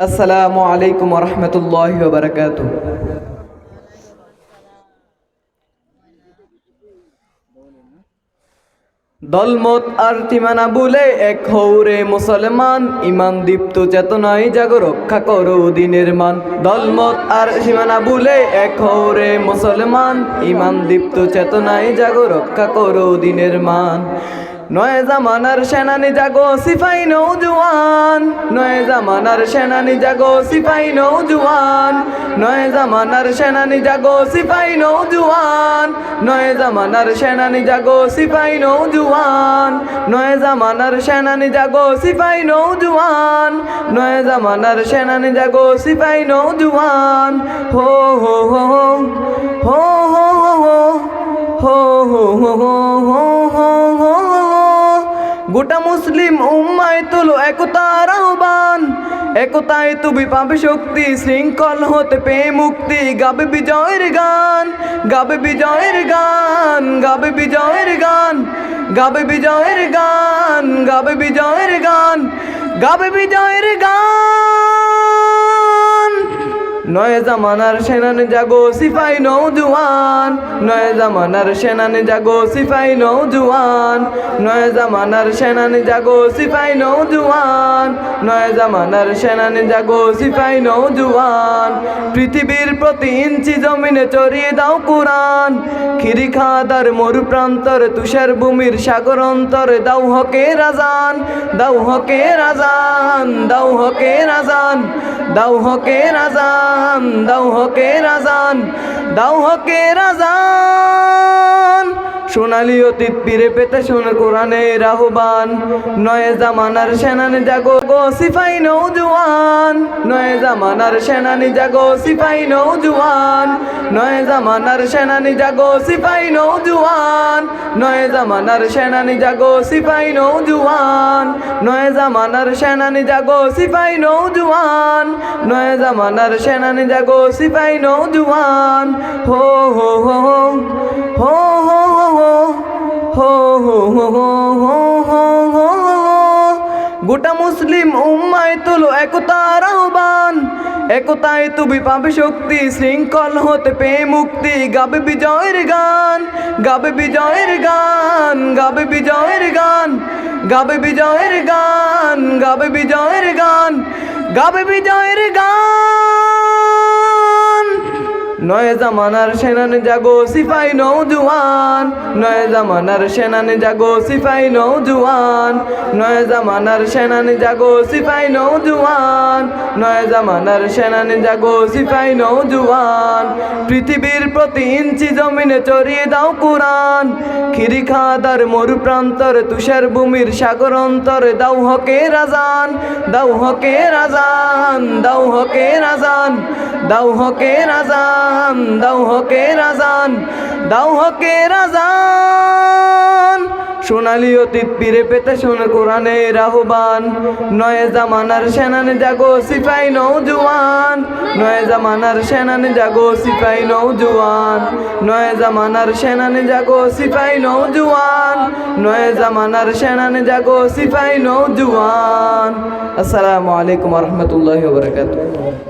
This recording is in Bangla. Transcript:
আসসালামু আলাইকুম ওয়া রাহমাতুল্লাহি ওয়া বারাকাতুহু। দলমত আর সীমানা ভুলে এক হৌরে মুসলমান, ইমান দীপ্ত চেতনায় জাগো রক্ষা করো দিনের মান। দলমত আর সীমানা ভুলে এক হৌরে মুসলমান, ইমান দীপ্ত চেতনায় জাগো রক্ষা করো দিনের মান। নয় জামানার সেনানি জাগো সিপাই নৌজওয়ান, নয় জামানার সেনানি জাগো সিপাই নৌজওয়ান, নয় জামানার সেনানি জাগো সিপাই নৌজওয়ান, নয় জামানার সেনানি জাগো সিপাই নৌজওয়ান, নয় জামানার সেনানি জাগো সিপাই নৌজওয়ান, নয় জামানার সেনানি জাগো সিপাই নৌজওয়ান। হো হো হো হো হো হো হো হো হো হো হো হো। গোটা মুসলিম উম্মায় তোলো একতার আহ্বান, একতায় তুমি পাবে শক্তি, শৃঙ্খল হতে পেয়ে মুক্তি। গাবে বিজয়ের গান, গাবে বিজয়ের গান, গাবে বিজয়ের গান, গাবে বিজয়ের গান, গাবে বিজয়ের গান, গাবে বিজয়ের গান। নয় জামানার সেনানি জাগো সিপাই নৌজওয়ান, নয় জামানার সেনানি জাগো সিপাই নৌজওয়ান, নয় জামানার সেনানি জাগো সিপাই নৌজওয়ান, নয় জামানার সেনানি জাগো সিপাই নৌজওয়ান। পৃথিবীর প্রতি ইঞ্চি জমিনে চড়িয়ে দাও কুরআন, খিরি খাদার মরু প্রান্তরে তুষার ভূমির সাগর অন্তরে দাও হকের আযান, দাও হকের আযান, দাও হকের আযান, দাও হকের আযান, দাও হকের আযান, দাও হকের আযান। সোনালি অতীত ফিরে পেতে শোনো কোরআনের আহ্বান। নয় জামানার সেনানি জাগো গো সিপাই নৌজওয়ান, নয় জামানার সেনানি জাগো সিপাই নৌজওয়ান, নয় জামানার সেনানি জাগো সিপাই নৌজওয়ান, নয় জামানার সেনানি জাগো সিপাই নৌজওয়ান, নয় জামানার সেনানি জাগো সিপাই নৌজওয়ান, নয় জামানার সেনানি জাগো সিপাই নৌজওয়ান। হো হো হো হো হো হো হো হো হো হো হো হো। গোটা মুসলিম উম্মায় তোলো একতার আহ্বান, একতায় তুমি পাবে শক্তি, শৃঙ্খল হতে পেয়ে মুক্তি। গাবে বিজয়ের গান, গাবে বিজয়ের গান, গাবে বিজয়ের গান, গাবে বিজয়ের গান, গাবে বিজয়ের গান, গাবে বিজয়ের গান। নয় জামানার সেনানি জাগো সিপাই নৌজওয়ান, নয় জামানার সেনানি জাগো সিপাই নৌজওয়ান, নয় জামানার সেনানি জাগো সিপাই নৌজওয়ান, নয় জামানার সেনানি জাগো সিপাই নৌজওয়ান। পৃথিবীর প্রতি ইঞ্চি জমিনে চড়িয়ে দাও কুরআন, খিরি খাদার মরু প্রান্তরে তুষার ভূমির সাগর অন্তরে দাও হকের আযান, দাও হকের আযান, দাও হকের আযান, দাও হকের আযান, দাও হকের আযান, দাও হকের আযান। সোনালি অতীত ফিরে পেতে শোনো কোরআনের আহ্বান। নয় জামানার সেনানি জাগো সিপাই নৌজওয়ান, নয় জামানার সেনানি জাগো সিপাই নৌজওয়ান, নয় জামানার সেনানি জাগো সিপাই নৌজওয়ান, নয় জামানার সেনানি জাগো সিপাই নৌজওয়ান। আসসালামু আলাইকুম ওয়া রাহমাতুল্লাহি ওয়া বারাকাতুহু।